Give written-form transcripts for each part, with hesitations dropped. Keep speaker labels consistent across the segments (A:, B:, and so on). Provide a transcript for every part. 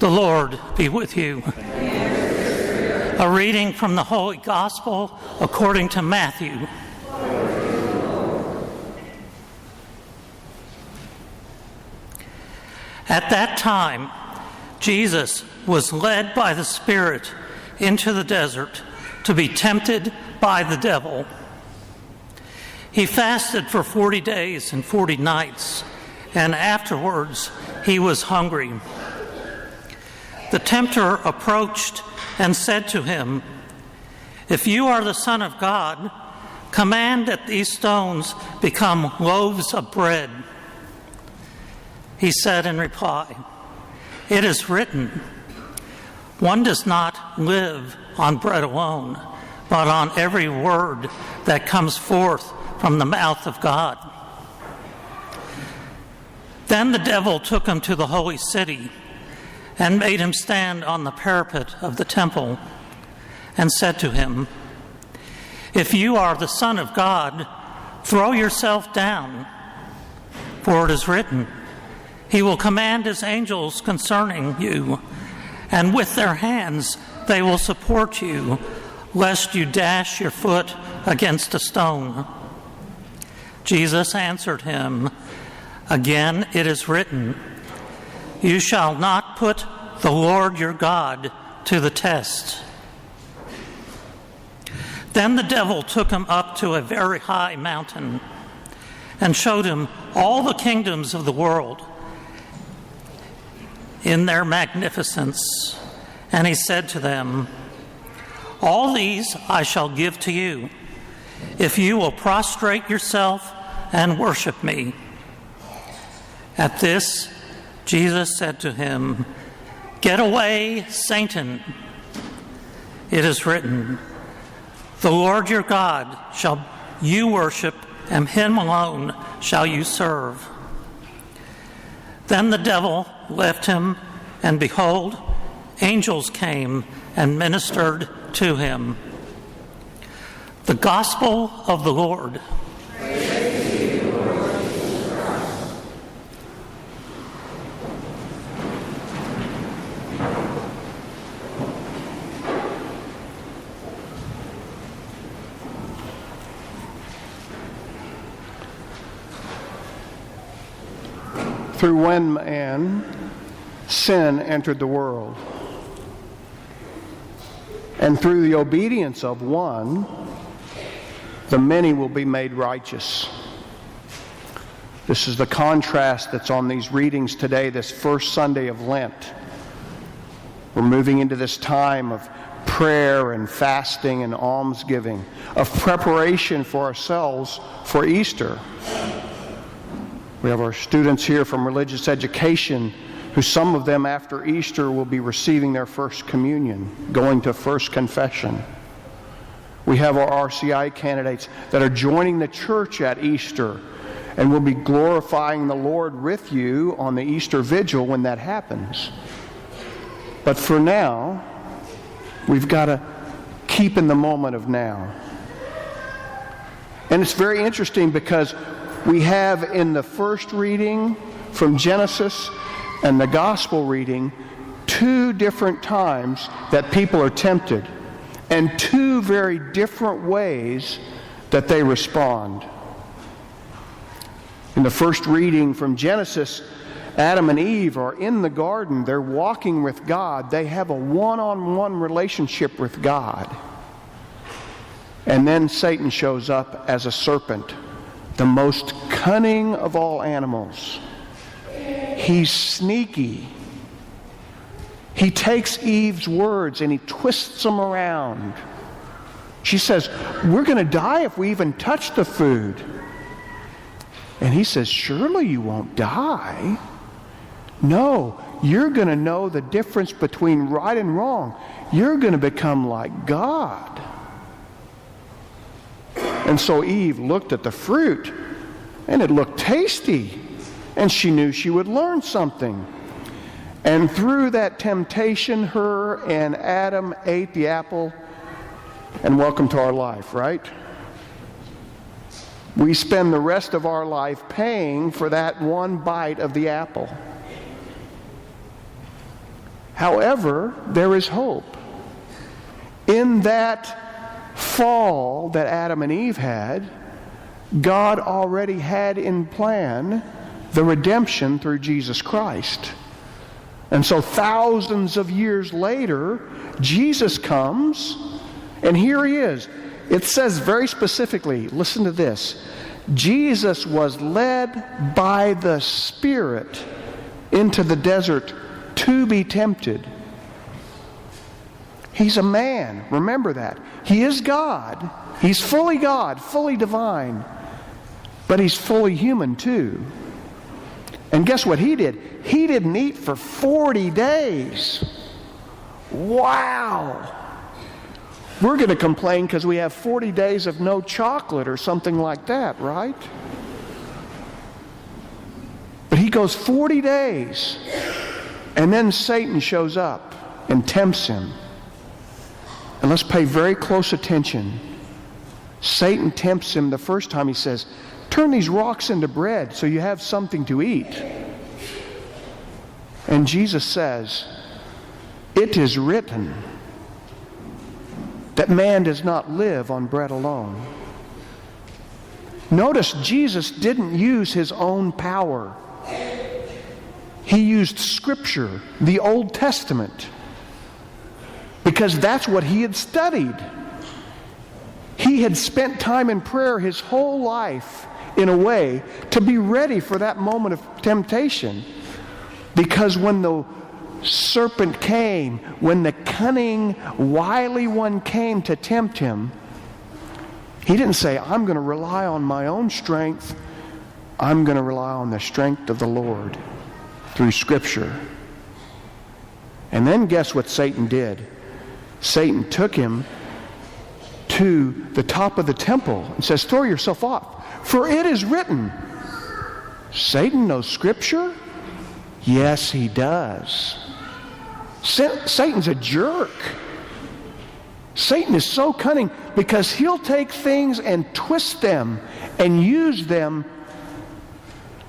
A: The Lord be with you. A reading from the Holy Gospel according to Matthew. At that time, Jesus was led by the Spirit into the desert to be tempted by the devil. He fasted for 40 days and 40 nights, and afterwards he was hungry. The tempter approached and said to him, "If you are the Son of God, command that these stones become loaves of bread." He said in reply, "It is written, 'One does not live on bread alone, but on every word that comes forth from the mouth of God.'" Then the devil took him to the holy city and made him stand on the parapet of the temple and said to him, "If you are the Son of God, throw yourself down, for it is written, 'He will command his angels concerning you, and with their hands they will support you, lest you dash your foot against a stone.'" Jesus answered him, "Again it is written, 'You shall not put the Lord your God to the test.'" Then the devil took him up to a very high mountain and showed him all the kingdoms of the world in their magnificence. And he said to them, "All these I shall give to you, if you will prostrate yourself and worship me." At this, Jesus said to him, "Get away, Satan. It is written, 'The Lord your God shall you worship, and him alone shall you serve.'" Then the devil left him, and behold, angels came and ministered to him. The Gospel of the Lord.
B: Praise to you, Lord Jesus Christ.
C: Through one man, sin entered the world. And through the obedience of one, the many will be made righteous. This is the contrast that's on these readings today, this first Sunday of Lent. We're moving into this time of prayer and fasting and almsgiving, of preparation for ourselves for Easter. We have our students here from religious education, who some of them after Easter will be receiving their first communion, going to first confession. We have our RCI candidates that are joining the church at Easter and will be glorifying the Lord with you on the Easter vigil when that happens. But for now, we've got to keep in the moment of now. And it's very interesting because we have in the first reading from Genesis and the gospel reading two different times that people are tempted and two very different ways that they respond. In the first reading from Genesis, Adam and Eve are in the garden. They're walking with God. They have a one-on-one relationship with God. And then Satan shows up as a serpent, the most cunning of all animals. He's sneaky. He takes Eve's words and he twists them around. She says, "We're going to die if we even touch the food." And he says, "Surely you won't die. No, you're going to know the difference between right and wrong. You're going to become like God." And so Eve looked at the fruit, and it looked tasty, and she knew she would learn something. And through that temptation, her and Adam ate the apple, and welcome to our life, right? We spend the rest of our life paying for that one bite of the apple. However, there is hope. In that fall that Adam and Eve had, God already had in plan the redemption through Jesus Christ. And so thousands of years later, Jesus comes, and here he is. It says very specifically, listen to this, Jesus was led by the Spirit into the desert to be tempted. He's a man, remember that. He is God. He's fully God, fully divine, but he's fully human too. And guess what he did? He didn't eat for 40 days. Wow! We're going to complain because we have 40 days of no chocolate or something like that, right? But he goes 40 days, and then Satan shows up and tempts him. And let's pay very close attention. Satan tempts him the first time. He says, turn these rocks into bread so you have something to eat. And Jesus says, it is written that man does not live on bread alone. Notice Jesus didn't use his own power. He used Scripture, the Old Testament, because that's what he had studied. He had spent time in prayer his whole life in a way to be ready for that moment of temptation. Because when the serpent came, when the cunning, wily one came to tempt him, he didn't say, I'm going to rely on my own strength. I'm going to rely on the strength of the Lord through Scripture. And then guess what Satan did? Satan took him to the top of the temple and says, throw yourself off, for it is written. Satan knows Scripture? Yes, he does. Satan's a jerk. Satan is so cunning because he'll take things and twist them and use them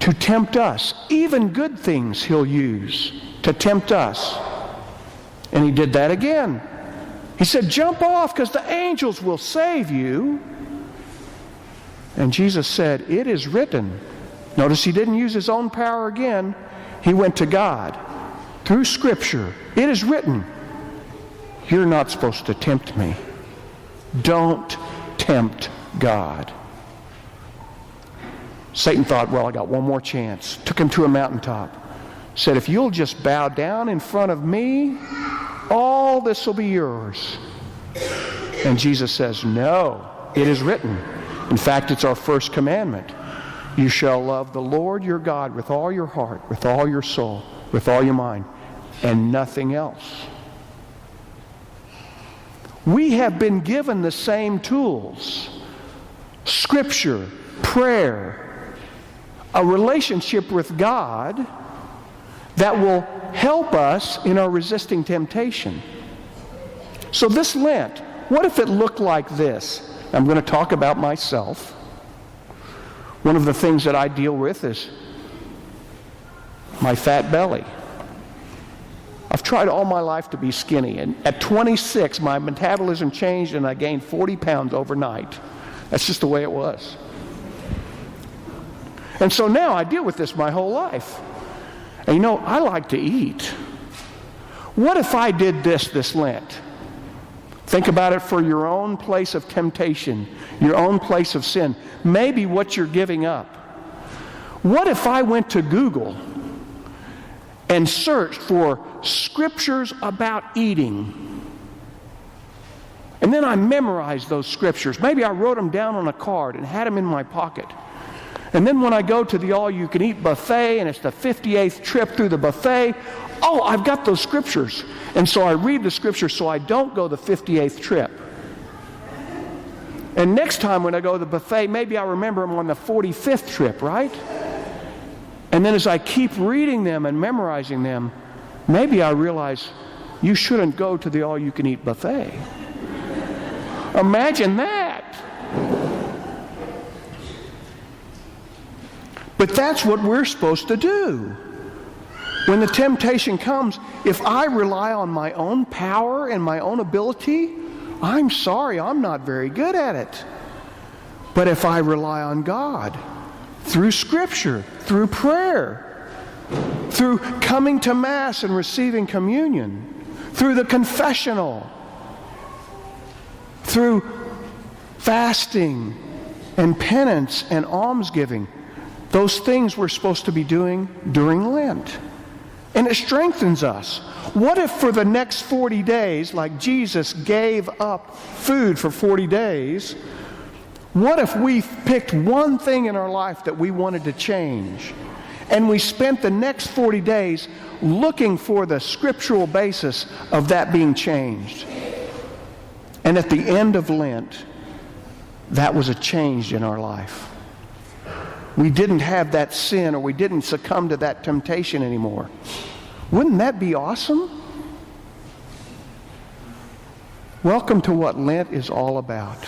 C: to tempt us. Even good things he'll use to tempt us. And he did that again. He said, jump off because the angels will save you. And Jesus said, it is written. Notice he didn't use his own power again. He went to God through Scripture. It is written, you're not supposed to tempt me. Don't tempt God. Satan thought, well, I got one more chance. Took him to a mountaintop. Said, if you'll just bow down in front of me, all this will be yours. And Jesus says, no, it is written. In fact, it's our first commandment. You shall love the Lord your God with all your heart, with all your soul, with all your mind, and nothing else. We have been given the same tools. Scripture, prayer, a relationship with God that will help us in our resisting temptation. So this Lent, what if it looked like this? I'm going to talk about myself. One of the things that I deal with is my fat belly. I've tried all my life to be skinny, and at 26, my metabolism changed and I gained 40 pounds overnight. That's just the way it was. And so now I deal with this my whole life. And you know, I like to eat. What if I did this Lent? Think about it for your own place of temptation, your own place of sin, maybe what you're giving up. What if I went to Google and searched for scriptures about eating? And then I memorized those scriptures. Maybe I wrote them down on a card and had them in my pocket. And then when I go to the all-you-can-eat buffet and it's the 58th trip through the buffet, oh, I've got those scriptures. And so I read the scriptures so I don't go the 58th trip. And next time when I go to the buffet, maybe I remember them on the 45th trip, right? And then as I keep reading them and memorizing them, maybe I realize you shouldn't go to the all-you-can-eat buffet. Imagine that. But that's what we're supposed to do. When the temptation comes, if I rely on my own power and my own ability, I'm sorry, I'm not very good at it. But if I rely on God, through Scripture, through prayer, through coming to Mass and receiving communion, through the confessional, through fasting and penance and almsgiving, those things we're supposed to be doing during Lent. And it strengthens us. What if for the next 40 days, like Jesus gave up food for 40 days, what if we picked one thing in our life that we wanted to change, and we spent the next 40 days looking for the scriptural basis of that being changed? And at the end of Lent, that was a change in our life. We didn't have that sin, or we didn't succumb to that temptation anymore. Wouldn't that be awesome? Welcome to what Lent is all about.